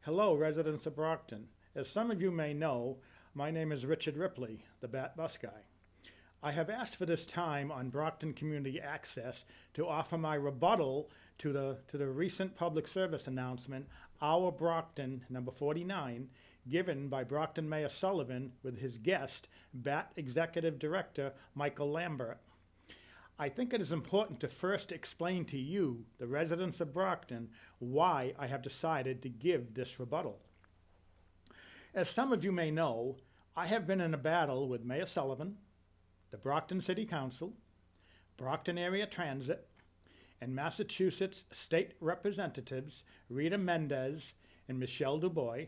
Hello, residents of Brockton. As some of you may know, my name is Richard Ripley, the Bat Bus Guy. I have asked for this time on Brockton Community Access to offer my rebuttal to the recent public service announcement, Our Brockton, number 49, given by Brockton Mayor Sullivan with his guest, BAT Executive Director Michael Lambert. I think it is important to first explain to you, the residents of Brockton, why I have decided to give this rebuttal. As some of you may know, I have been in a battle with Mayor Sullivan, the Brockton City Council, Brockton Area Transit, and Massachusetts State Representatives Rita Mendez and Michelle Dubois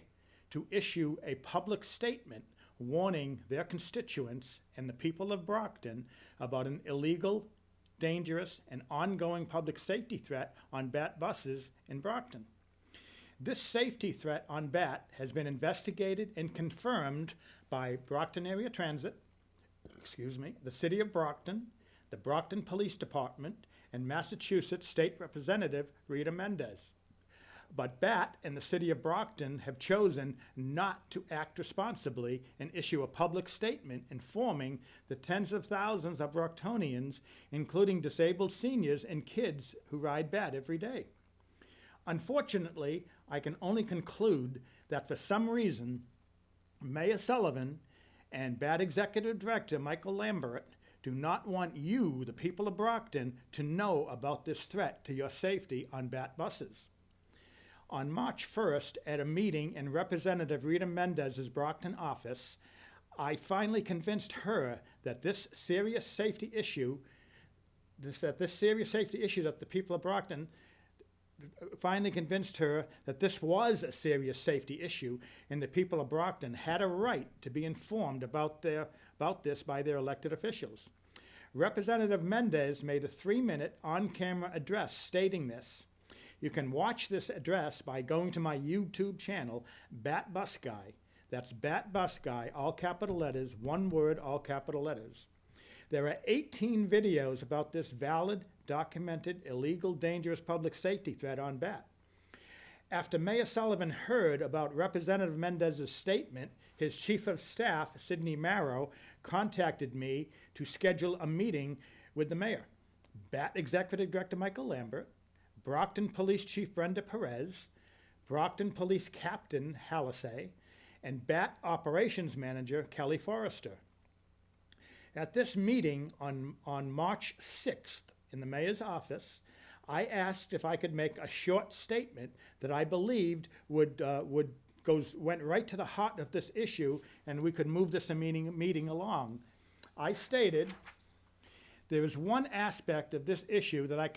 to issue a public statement warning their constituents and the people of Brockton about an illegal, dangerous, and ongoing public safety threat on BAT buses in Brockton. This safety threat on BAT has been investigated and confirmed by Brockton Area Transit, the City of Brockton, the Brockton Police Department, and Massachusetts State Representative Rita Mendez. But BAT and the City of Brockton have chosen not to act responsibly and issue a public statement informing the tens of thousands of Brocktonians, including disabled seniors and kids who ride BAT every day. Unfortunately, I can only conclude that for some reason, Mayor Sullivan and BAT Executive Director Michael Lambert do not want you, the people of Brockton, to know about this threat to your safety on BAT buses. On March 1st, at a meeting in Representative Rita Mendez's Brockton office, I finally convinced her that this serious safety issue that the people of Brockton finally convinced her that this was a serious safety issue and the people of Brockton had a right to be informed about this by their elected officials. Representative Mendez made a 3-minute on-camera address stating this. You can watch this address by going to my YouTube channel, Bat Bus Guy. That's Bat Bus Guy, all capital letters, one word, all capital letters. There are 18 videos about this valid, documented, illegal, dangerous public safety threat on BAT. After Mayor Sullivan heard about Representative Mendez's statement, his Chief of Staff, Sidney Marrow, contacted me to schedule a meeting with the Mayor, BAT Executive Director Michael Lambert, Brockton Police Chief Brenda Perez, Brockton Police Captain Hallisay, and BAT Operations Manager Kelly Forrester. At this meeting on March 6th in the Mayor's office, I asked if I could make a short statement that I believed went right to the heart of this issue and we could move this meeting along. I stated, there is one aspect of this issue that I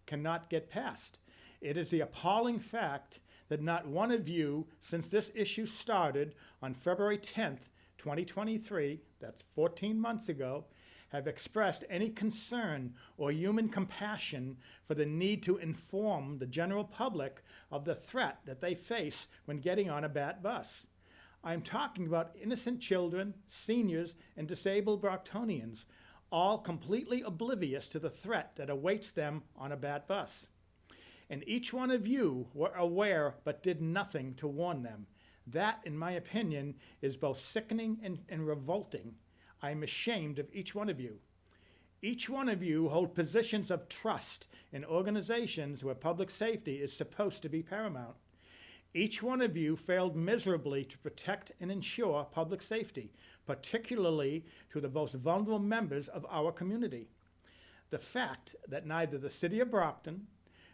cannot get past. It is the appalling fact that not one of you, since this issue started on February 10th, 2023, that's 14 months ago, have expressed any concern or human compassion for the need to inform the general public of the threat that they face when getting on a BAT bus. I'm talking about innocent children, seniors, and disabled Brocktonians, all completely oblivious to the threat that awaits them on a BAT bus. And each one of you were aware but did nothing to warn them. That, in my opinion, is both sickening and revolting. I am ashamed of each one of you. Each one of you hold positions of trust in organizations where public safety is supposed to be paramount. Each one of you failed miserably to protect and ensure public safety, particularly to the most vulnerable members of our community. The fact that neither the City of Brockton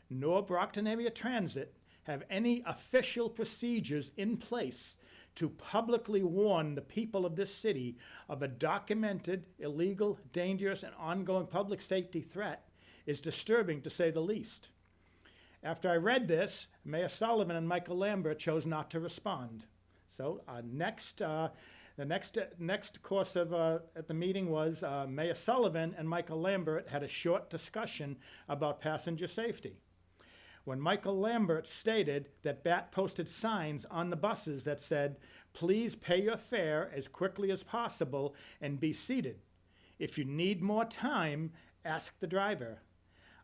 nor Brockton Area Transit have any official procedures in place to publicly warn the people of this city of a documented, illegal, dangerous, and ongoing public safety threat is disturbing, to say the least. After I read this, Mayor Sullivan and Michael Lambert chose not to respond. So the next course of at the meeting was Mayor Sullivan and Michael Lambert had a short discussion about passenger safety. When Michael Lambert stated that BAT posted signs on the buses that said, "Please pay your fare as quickly as possible and be seated. If you need more time, ask the driver."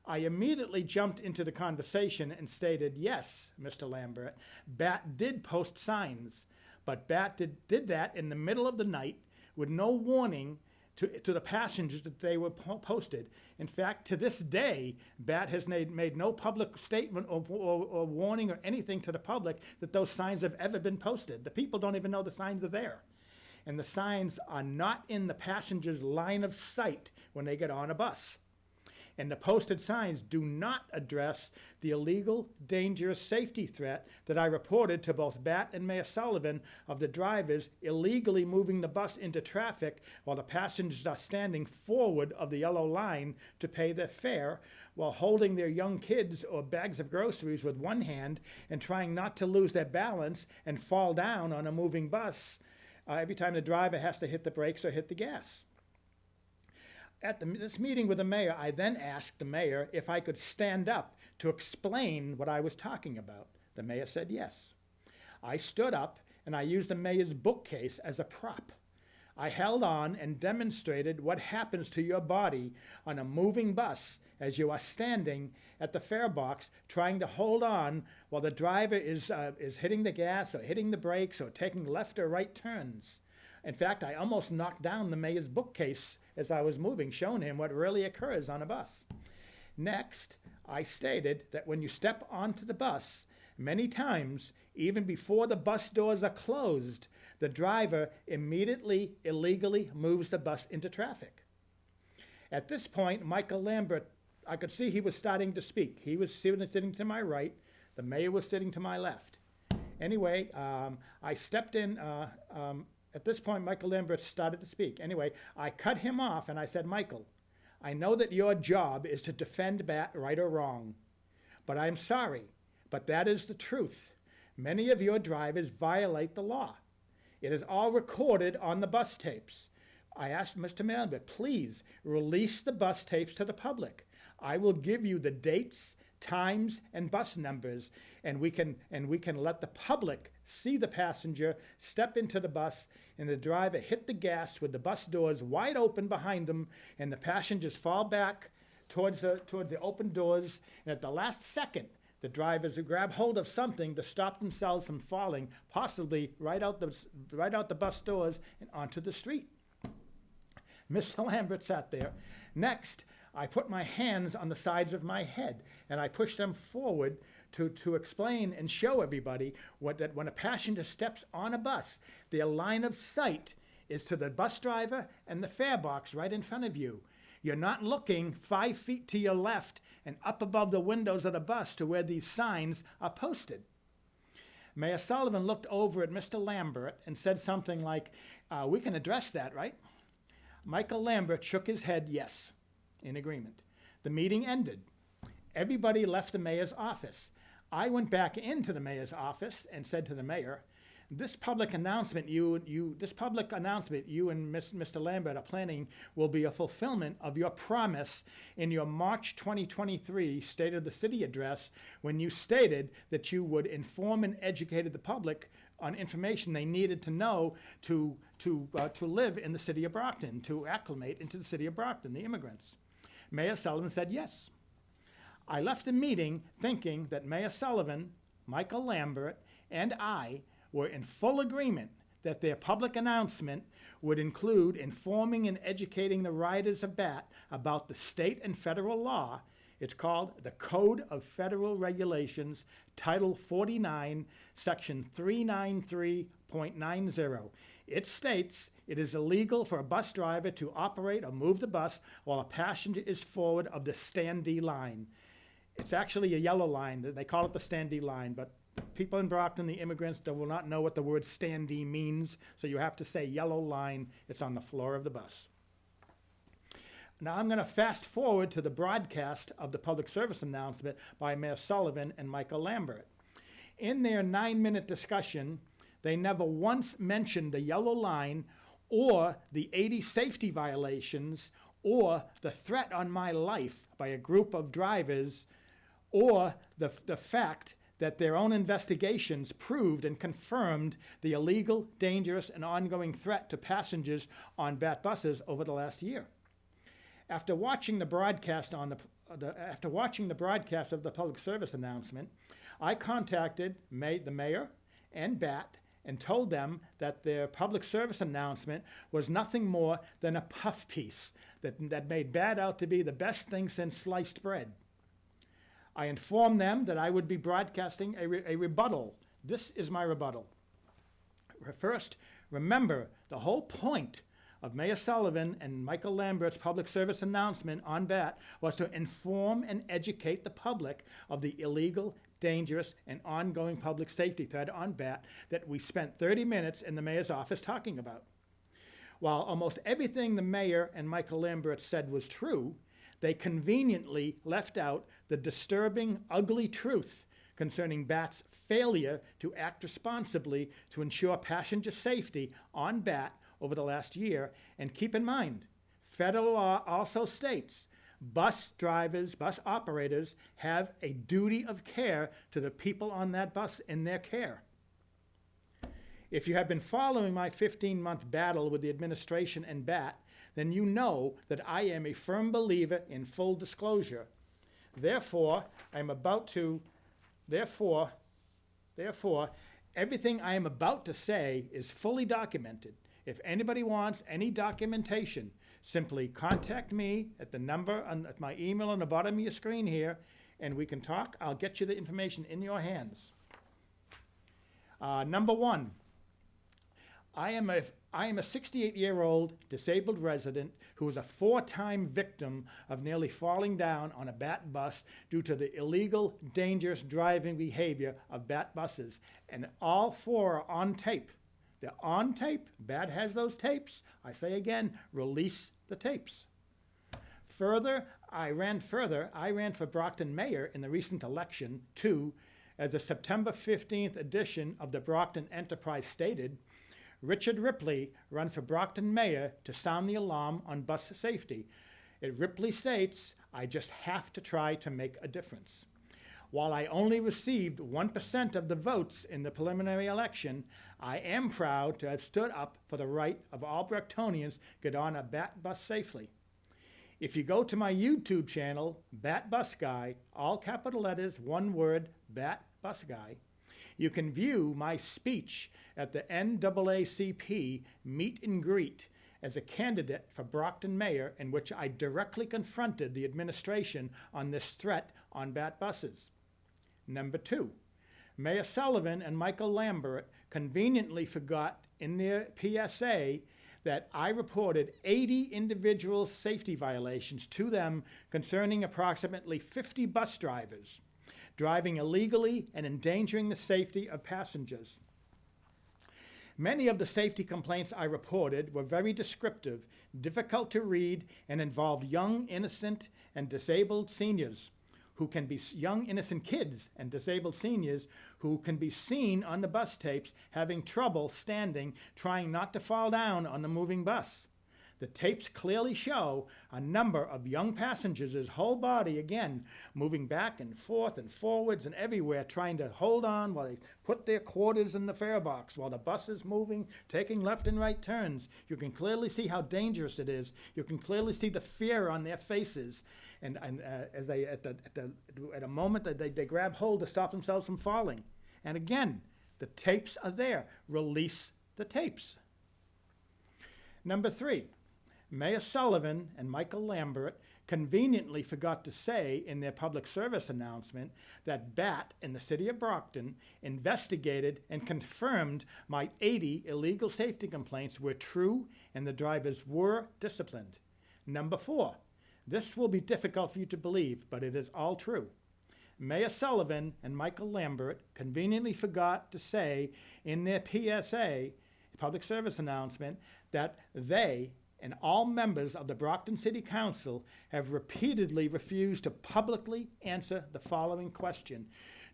I immediately jumped into the conversation and stated, yes, Mr. Lambert, BAT did post signs, but BAT did that in the middle of the night with no warning to the passengers that they were posted. In fact, to this day, BAT has made no public statement or warning or anything to the public that those signs have ever been posted. The people don't even know the signs are there. And the signs are not in the passenger's line of sight when they get on a bus. And the posted signs do not address the illegal, dangerous safety threat that I reported to both BAT and Mayor Sullivan of the drivers illegally moving the bus into traffic while the passengers are standing forward of the yellow line to pay their fare while holding their young kids or bags of groceries with one hand and trying not to lose their balance and fall down on a moving bus every time the driver has to hit the brakes or hit the gas. At this meeting with the mayor, I then asked the mayor if I could stand up to explain what I was talking about. The mayor said yes. I stood up and I used the mayor's bookcase as a prop. I held on and demonstrated what happens to your body on a moving bus as you are standing at the fare box trying to hold on while the driver is hitting the gas or hitting the brakes or taking left or right turns. In fact, I almost knocked down the mayor's bookcase as I was moving, showing him what really occurs on a bus. Next, I stated that when you step onto the bus, many times, even before the bus doors are closed, the driver immediately, illegally moves the bus into traffic. At this point, Michael Lambert, I could see he was starting to speak. He was sitting to my right. The mayor was sitting to my left. Anyway, I stepped in. At this point, Michael Lambert started to speak. Anyway, I cut him off and I said, Michael, I know that your job is to defend BAT right or wrong, but I'm sorry, but that is the truth. Many of your drivers violate the law. It is all recorded on the bus tapes. I asked Mr. Lambert, please release the bus tapes to the public. I will give you the dates, times, and bus numbers, and we can let the public see the passenger step into the bus and the driver hit the gas with the bus doors wide open behind them, and the passengers fall back towards the open doors, and at the last second, the drivers grab hold of something to stop themselves from falling, possibly right out the bus doors and onto the street. Mr. Lambert sat there. Next, I put my hands on the sides of my head and I pushed them forward to explain and show everybody that when a passenger steps on a bus, their line of sight is to the bus driver and the fare box right in front of you. You're not looking 5 feet to your left and up above the windows of the bus to where these signs are posted. Mayor Sullivan looked over at Mr. Lambert and said something like, we can address that, right? Michael Lambert shook his head yes, in agreement. The meeting ended. Everybody left the mayor's office. I went back into the mayor's office and said to the mayor, this public announcement you and Mr. Lambert are planning will be a fulfillment of your promise in your March 2023 State of the City address when you stated that you would inform and educate the public on information they needed to know to live in the city of Brockton, to acclimate into the city of Brockton, the immigrants. Mayor Sullivan said yes. I left the meeting thinking that Mayor Sullivan, Michael Lambert, and I were in full agreement that their public announcement would include informing and educating the riders of BAT about the state and federal law. It's called the Code of Federal Regulations, Title 49, Section 393.90. It states it is illegal for a bus driver to operate or move the bus while a passenger is forward of the standee line. It's actually a yellow line. They call it the standee line, but people in Brockton, the immigrants, they will not know what the word standee means, so you have to say yellow line. It's on the floor of the bus. Now I'm going to fast forward to the broadcast of the public service announcement by Mayor Sullivan and Michael Lambert. In their 9-minute discussion, they never once mentioned the yellow line or the 80 safety violations or the threat on my life by a group of drivers or the fact that their own investigations proved and confirmed the illegal, dangerous, and ongoing threat to passengers on BAT buses over the last year. After watching the broadcast on after watching the broadcast of the public service announcement, I contacted the mayor and BAT and told them that their public service announcement was nothing more than a puff piece that made BAT out to be the best thing since sliced bread. I informed them that I would be broadcasting a rebuttal. This is my rebuttal. First, remember the whole point of Mayor Sullivan and Michael Lambert's public service announcement on BAT was to inform and educate the public of the illegal, dangerous, and ongoing public safety threat on BAT that we spent 30 minutes in the mayor's office talking about. While almost everything the mayor and Michael Lambert said was true, they conveniently left out the disturbing, ugly truth concerning BAT's failure to act responsibly to ensure passenger safety on BAT over the last year. And keep in mind, federal law also states bus drivers, bus operators have a duty of care to the people on that bus in their care. If you have been following my 15-month battle with the administration and BAT, then you know that I am a firm believer in full disclosure. Therefore, everything I am about to say is fully documented. If anybody wants any documentation, simply contact me at the number at my email on the bottom of your screen here, and we can talk. I'll get you the information in your hands. Number one, I am a 68-year-old disabled resident who was a 4-time victim of nearly falling down on a BAT bus due to the illegal, dangerous driving behavior of BAT buses. And all 4 are on tape. They're on tape. BAT has those tapes. I say again, release the tapes. I ran for Brockton mayor in the recent election, too. As the September 15th edition of the Brockton Enterprise stated, Richard Ripley runs for Brockton mayor to sound the alarm on bus safety. Ripley states, I just have to try to make a difference. While I only received 1% of the votes in the preliminary election, I am proud to have stood up for the right of all Brocktonians to get on a BAT bus safely. If you go to my YouTube channel, Bat Bus Guy, all capital letters, one word, Bat Bus Guy, you can view my speech at the NAACP meet and greet as a candidate for Brockton mayor, in which I directly confronted the administration on this threat on BAT buses. Number 2, Mayor Sullivan and Michael Lambert conveniently forgot in their PSA that I reported 80 individual safety violations to them concerning approximately 50 bus drivers driving illegally and endangering the safety of passengers. Many of the safety complaints I reported were very descriptive, difficult to read, and involved young, innocent, and disabled seniors who can be young, innocent kids and disabled seniors who can be seen on the bus tapes having trouble standing, trying not to fall down on the moving bus. The tapes clearly show a number of young passengers' whole body, again, moving back and forth and forwards and everywhere, trying to hold on while they put their quarters in the fare box while the bus is moving, taking left and right turns. You can clearly see how dangerous it is. You can clearly see the fear on their faces. And as they, at a moment that they grab hold to stop themselves from falling. And again, the tapes are there. Release the tapes. Number 3. Mayor Sullivan and Michael Lambert conveniently forgot to say in their public service announcement that BAT in the city of Brockton investigated and confirmed my 80 illegal safety complaints were true and the drivers were disciplined. Number 4, this will be difficult for you to believe, but it is all true. Mayor Sullivan and Michael Lambert conveniently forgot to say in their PSA, public service announcement, that they and all members of the Brockton City Council have repeatedly refused to publicly answer the following question.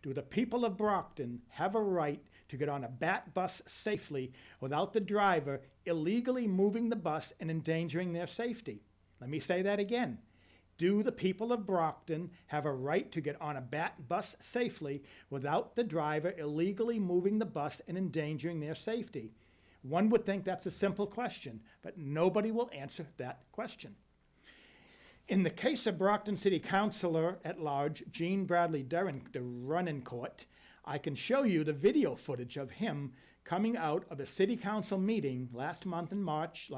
Do the people of Brockton have a right to get on a BAT bus safely without the driver illegally moving the bus and endangering their safety? Let me say that again. Do the people of Brockton have a right to get on a BAT bus safely without the driver illegally moving the bus and endangering their safety? One would think that's a simple question, but nobody will answer that question. In the case of Brockton City Councilor at large, Gene Bradley Derren, the run-in court, I can show you the video footage of him coming out of a city council meeting last month in March,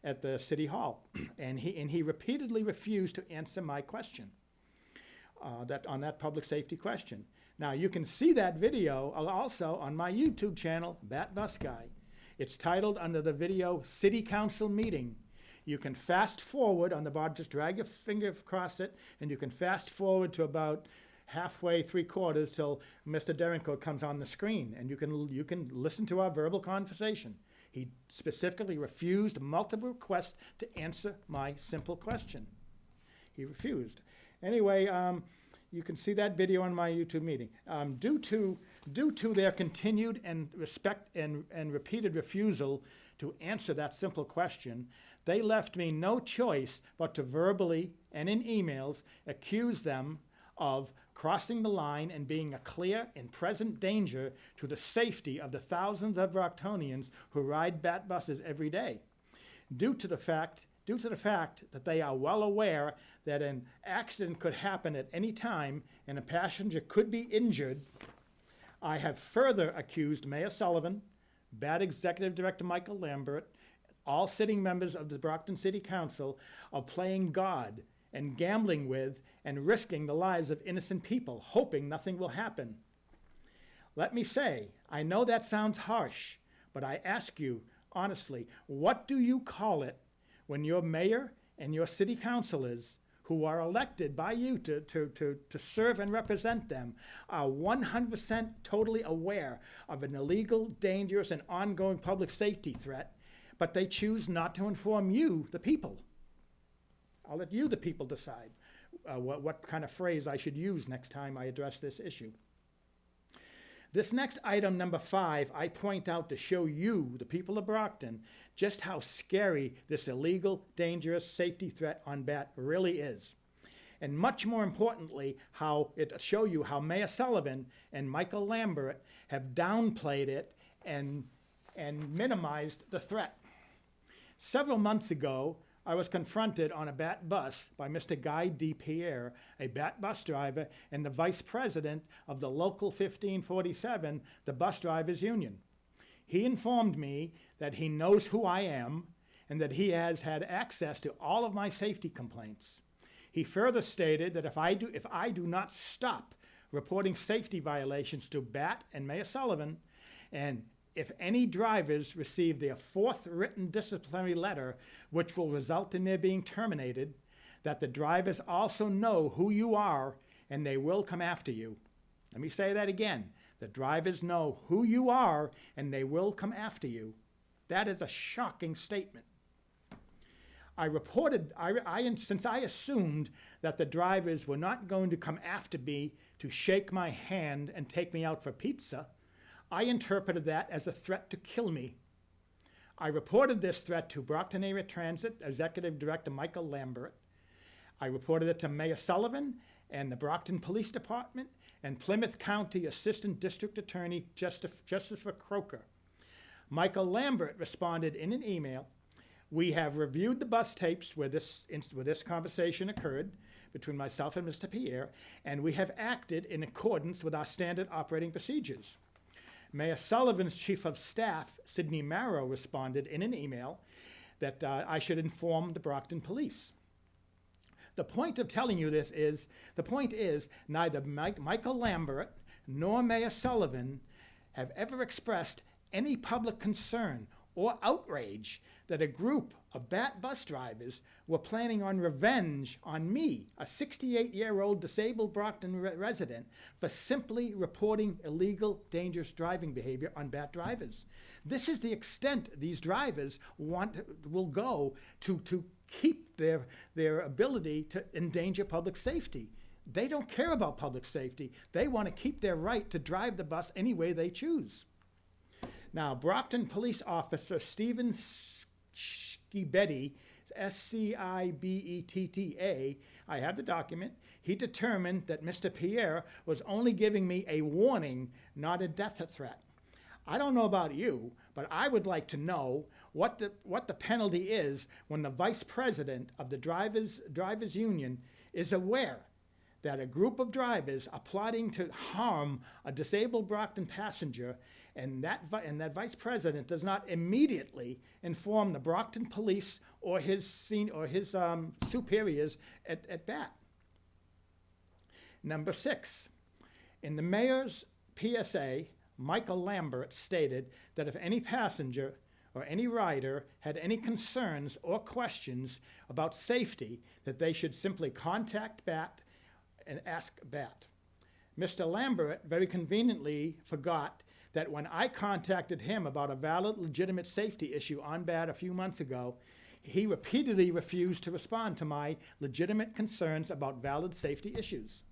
at the city hall. and he repeatedly refused to answer my question, on that public safety question. Now you can see that video also on my YouTube channel, BATBUSGUY. It's titled under the video, City Council Meeting. You can fast forward on the bottom, just drag your finger across it, and you can fast forward to about halfway, 3/4 till Mr. Derrencourt comes on the screen, and you can listen to our verbal conversation. He specifically refused multiple requests to answer my simple question. He refused. Anyway, you can see that video on my YouTube meeting. Due to their continued and repeated refusal to answer that simple question, they left me no choice but to verbally and in emails accuse them of crossing the line and being a clear and present danger to the safety of the thousands of Brocktonians who ride BAT buses every day. Due to the fact that they are well aware that an accident could happen at any time and a passenger could be injured, I have further accused Mayor Sullivan, BAT Executive Director Michael Lambert, all sitting members of the Brockton City Council of playing God and gambling with and risking the lives of innocent people, hoping nothing will happen. Let me say, I know that sounds harsh, but I ask you, honestly, what do you call it when your mayor and your city councilors, who are elected by you to serve and represent them, are 100% totally aware of an illegal, dangerous, and ongoing public safety threat, but they choose not to inform you, the people? I'll let you, the people, decide what kind of phrase I should use next time I address this issue. This next item, number 5, I point out to show you, the people of Brockton, just how scary this illegal, dangerous safety threat on BAT really is. And much more importantly, how it show you how Mayor Sullivan and Michael Lambert have downplayed it and minimized the threat. Several months ago, I was confronted on a BAT bus by Mr. Guy D. Pierre, a BAT bus driver and the vice president of the local 1547, the Bus Drivers Union. He informed me that he knows who I am and that he has had access to all of my safety complaints. He further stated that if I do not stop reporting safety violations to BAT and Mayor Sullivan, and if any drivers receive their 4th written disciplinary letter, which will result in their being terminated, that the drivers also know who you are and they will come after you. Let me say that again. The drivers know who you are and they will come after you. That is a shocking statement. Since I assumed that the drivers were not going to come after me to shake my hand and take me out for pizza, I interpreted that as a threat to kill me. I reported this threat to Brockton Area Transit Executive Director Michael Lambert. I reported it to Mayor Sullivan and the Brockton Police Department and Plymouth County Assistant District Attorney Christopher Croker. Michael Lambert responded in an email, "We have reviewed the bus tapes where this conversation occurred between myself and Mr. Pierre, and we have acted in accordance with our standard operating procedures." Mayor Sullivan's Chief of Staff, Sidney Marrow, responded in an email that I should inform the Brockton Police. The point of telling you this is, neither Michael Lambert nor Mayor Sullivan have ever expressed any public concern or outrage that a group of BAT bus drivers were planning on revenge on me, a 68-year-old disabled Brockton resident, for simply reporting illegal, dangerous driving behavior on BAT drivers. This is the extent these drivers will go to keep their ability to endanger public safety. They don't care about public safety. They want to keep their right to drive the bus any way they choose. Now, Brockton Police Officer Stephen Schibetta, S-C-I-B-E-T-T-A, I have the document, he determined that Mr. Pierre was only giving me a warning, not a death threat. I don't know about you, but I would like to know what the penalty is when the vice president of the drivers union is aware that a group of drivers are plotting to harm a disabled Brockton passenger, and that vice president does not immediately inform the Brockton police or his superiors at BAT. Number 6, in the mayor's PSA, Michael Lambert stated that if any passenger or any rider had any concerns or questions about safety, that they should simply contact BAT and ask BAT. Mr. Lambert very conveniently forgot that when I contacted him about a valid, legitimate safety issue on BAT a few months ago, he repeatedly refused to respond to my legitimate concerns about valid safety issues.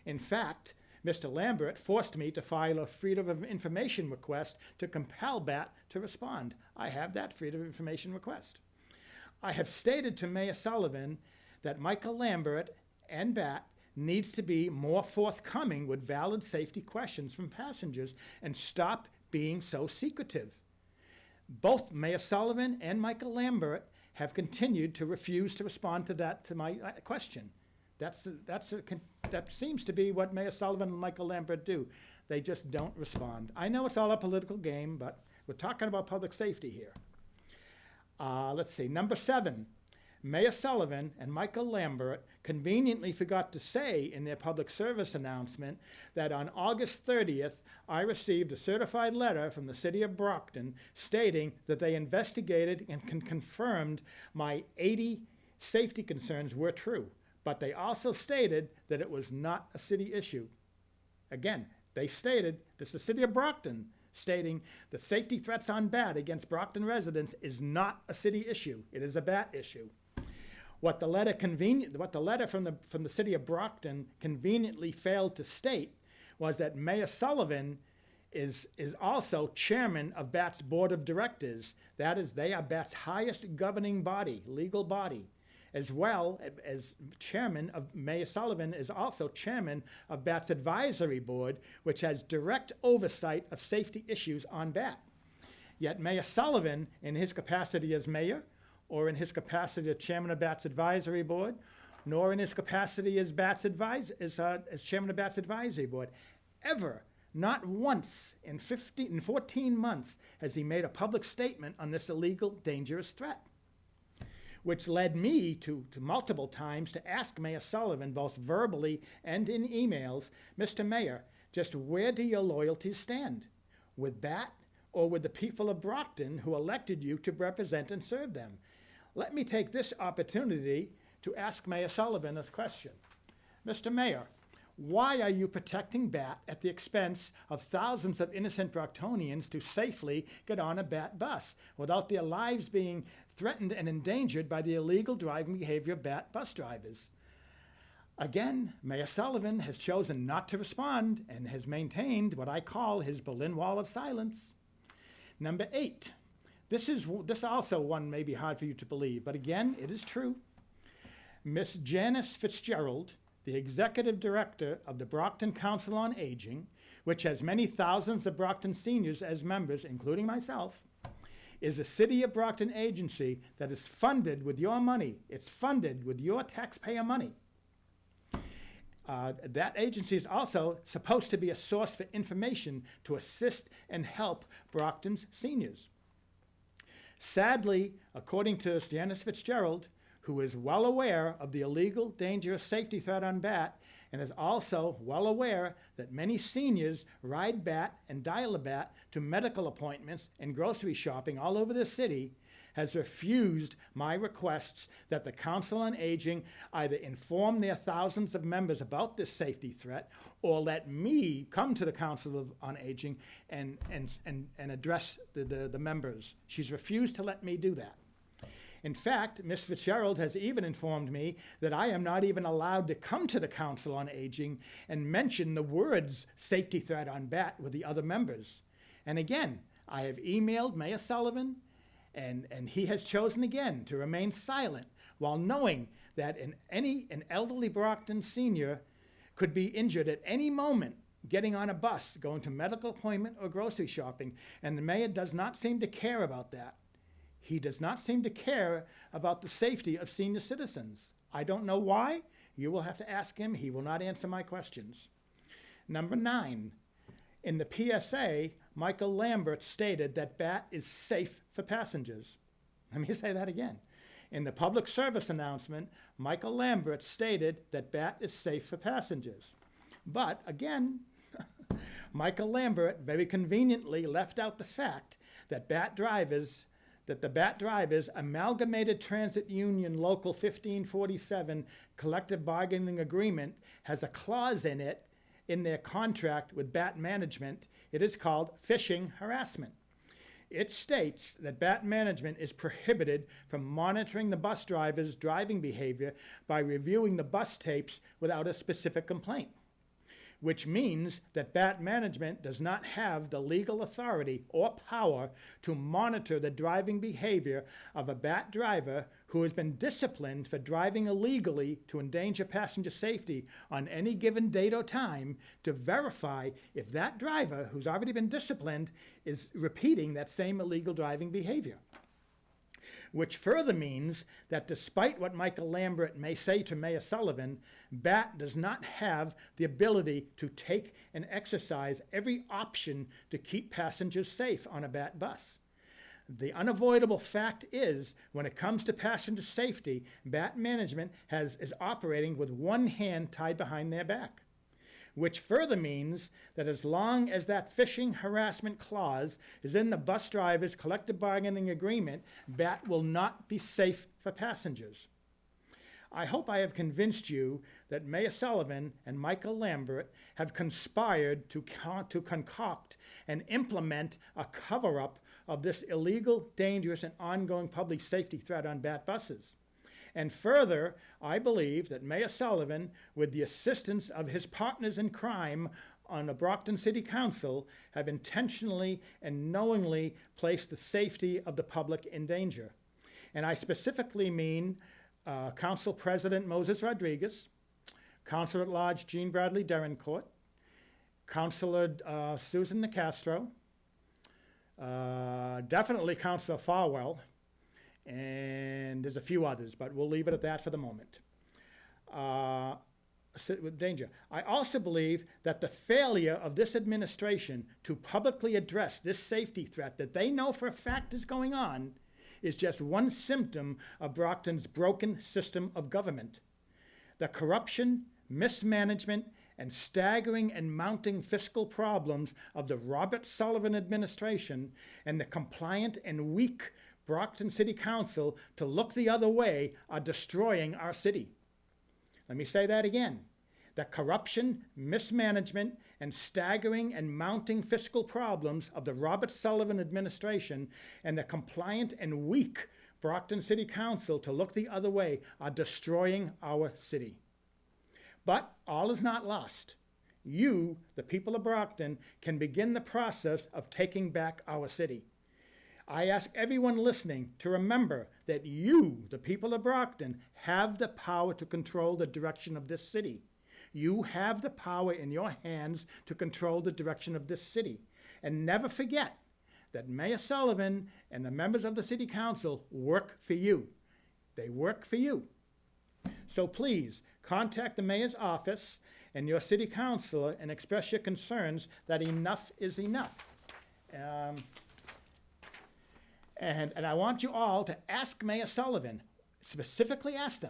In fact, Mr. Lambert forced me to file a Freedom of Information request to compel BAT to respond. I have that Freedom of Information request. I have stated to Mayor Sullivan that Michael Lambert and BAT needs to be more forthcoming with valid safety questions from passengers and stop being so secretive. Both Mayor Sullivan and Michael Lambert have continued to refuse to respond to my question. That seems to be what Mayor Sullivan and Michael Lambert do. They just don't respond. I know it's all a political game, but we're talking about public safety here. Let's see, number 7. Mayor Sullivan and Michael Lambert conveniently forgot to say in their public service announcement that on August 30th, I received a certified letter from the city of Brockton stating that they investigated and confirmed my 80 safety concerns were true, but they also stated that it was not a city issue. Again, they stated, this is the city of Brockton, stating the safety threats on BAT against Brockton residents is not a city issue. It is a BAT issue. What the letter from the city of Brockton conveniently failed to state was that Mayor Sullivan is also chairman of BAT's board of directors. That is, they are BAT's highest governing body, legal body, as well as Mayor Sullivan is also chairman of BAT's advisory board, which has direct oversight of safety issues on BAT. Yet Mayor Sullivan, in his capacity as mayor, or in his capacity as chairman of BAT's advisory board, nor in his capacity as as chairman of BAT's advisory board, ever, not once in 14 months has he made a public statement on this illegal, dangerous threat, which led me to multiple times to ask Mayor Sullivan, both verbally and in emails, Mr. Mayor, just where do your loyalties stand? With BAT or with the people of Brockton who elected you to represent and serve them? Let me take this opportunity to ask Mayor Sullivan this question. Mr. Mayor, why are you protecting BAT at the expense of thousands of innocent Brocktonians to safely get on a BAT bus without their lives being threatened and endangered by the illegal driving behavior of BAT bus drivers? Again, Mayor Sullivan has chosen not to respond and has maintained what I call his Berlin Wall of silence. Number 8. This also one may be hard for you to believe, but again, it is true. Miss Janice Fitzgerald, the executive director of the Brockton Council on Aging, which has many thousands of Brockton seniors as members, including myself, is a City of Brockton agency that is funded with your money. It's funded with your taxpayer money. That agency is also supposed to be a source for information to assist and help Brockton's seniors. Sadly, according to Janice Fitzgerald, who is well aware of the illegal, dangerous safety threat on BAT, and is also well aware that many seniors ride BAT and dial a BAT to medical appointments and grocery shopping all over the city, has refused my requests that the Council on Aging either inform their thousands of members about this safety threat or let me come to the Council on Aging and address the members. She's refused to let me do that. In fact, Ms. Fitzgerald has even informed me that I am not even allowed to come to the Council on Aging and mention the words safety threat on BAT with the other members. And again, I have emailed Mayor Sullivan, and he has chosen again to remain silent while knowing that an elderly Brockton senior could be injured at any moment getting on a bus, going to medical appointment or grocery shopping, and the mayor does not seem to care about that. He does not seem to care about the safety of senior citizens. I don't know why. You will have to ask him. He will not answer my questions. Number 9, in the PSA, Michael Lambert stated that BAT is safe for passengers. Let me say that again. In the public service announcement, Michael Lambert stated that BAT is safe for passengers. But again, Michael Lambert very conveniently left out the fact that the BAT drivers Amalgamated Transit Union Local 1547 collective bargaining agreement has a clause in it in their contract with BAT management. It is called phishing harassment. It states that BAT management is prohibited from monitoring the bus driver's driving behavior by reviewing the bus tapes without a specific complaint, which means that BAT management does not have the legal authority or power to monitor the driving behavior of a BAT driver who has been disciplined for driving illegally to endanger passenger safety on any given date or time, to verify if that driver who's already been disciplined is repeating that same illegal driving behavior. Which further means that despite what Michael Lambert may say to Mayor Sullivan, BAT does not have the ability to take and exercise every option to keep passengers safe on a BAT bus. The unavoidable fact is, when it comes to passenger safety, BAT management is operating with one hand tied behind their back. Which further means that as long as that phishing harassment clause is in the bus driver's collective bargaining agreement, BAT will not be safe for passengers. I hope I have convinced you that Mayor Sullivan and Michael Lambert have conspired to concoct and implement a cover-up of this illegal, dangerous, and ongoing public safety threat on BAT buses. And further, I believe that Mayor Sullivan, with the assistance of his partners in crime on the Brockton City Council, have intentionally and knowingly placed the safety of the public in danger. And I specifically mean Council President Moses Rodriguez, Councilor at Large Jean Bradley Derencourt, Councilor Susan Nicastro, definitely Councilor Farwell, and there's a few others, but we'll leave it at that for the moment. With danger. I also believe that the failure of this administration to publicly address this safety threat that they know for a fact is going on is just one symptom of Brockton's broken system of government. The corruption, mismanagement, and staggering and mounting fiscal problems of the Robert Sullivan administration and the compliant and weak Brockton City Council to look the other way are destroying our city. Let me say that again. The corruption, mismanagement, and staggering and mounting fiscal problems of the Robert Sullivan administration and the compliant and weak Brockton City Council to look the other way are destroying our city. But all is not lost. You, the people of Brockton, can begin the process of taking back our city. I ask everyone listening to remember that you, the people of Brockton, have the power to control the direction of this city. You have the power in your hands to control the direction of this city. And never forget that Mayor Sullivan and the members of the City Council work for you. They work for you. So please, contact the mayor's office and your city councilor and express your concerns that enough is enough. And I want you all to ask Mayor Sullivan, specifically ask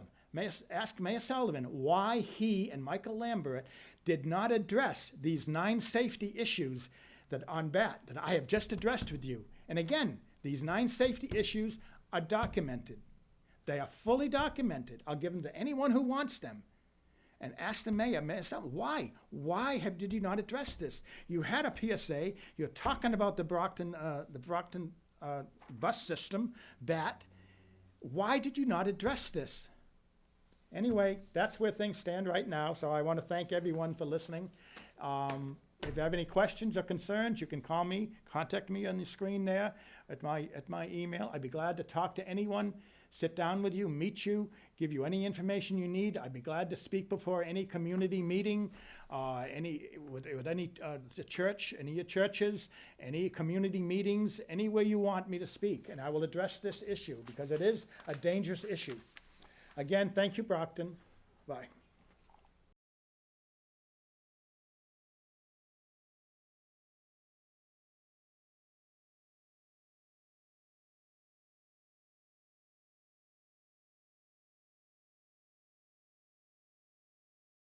Mayor Sullivan why he and Michael Lambert did not address these 9 safety issues that I have just addressed with you. And again, these 9 safety issues are documented. They are fully documented. I'll give them to anyone who wants them. And ask the Mayor Sullivan, why? Why did you not address this? You had a PSA. You're talking about the Brockton bus system, BAT. Why did you not address this? Anyway, that's where things stand right now. So I want to thank everyone for listening. If you have any questions or concerns, you can call me, contact me on the screen there at my email. I'd be glad to talk to anyone, sit down with you, meet you, give you any information you need. I'd be glad to speak before any community meeting, with any the church, any of your churches, any community meetings, anywhere you want me to speak, and I will address this issue because it is a dangerous issue. Again, thank you, Brockton. Bye.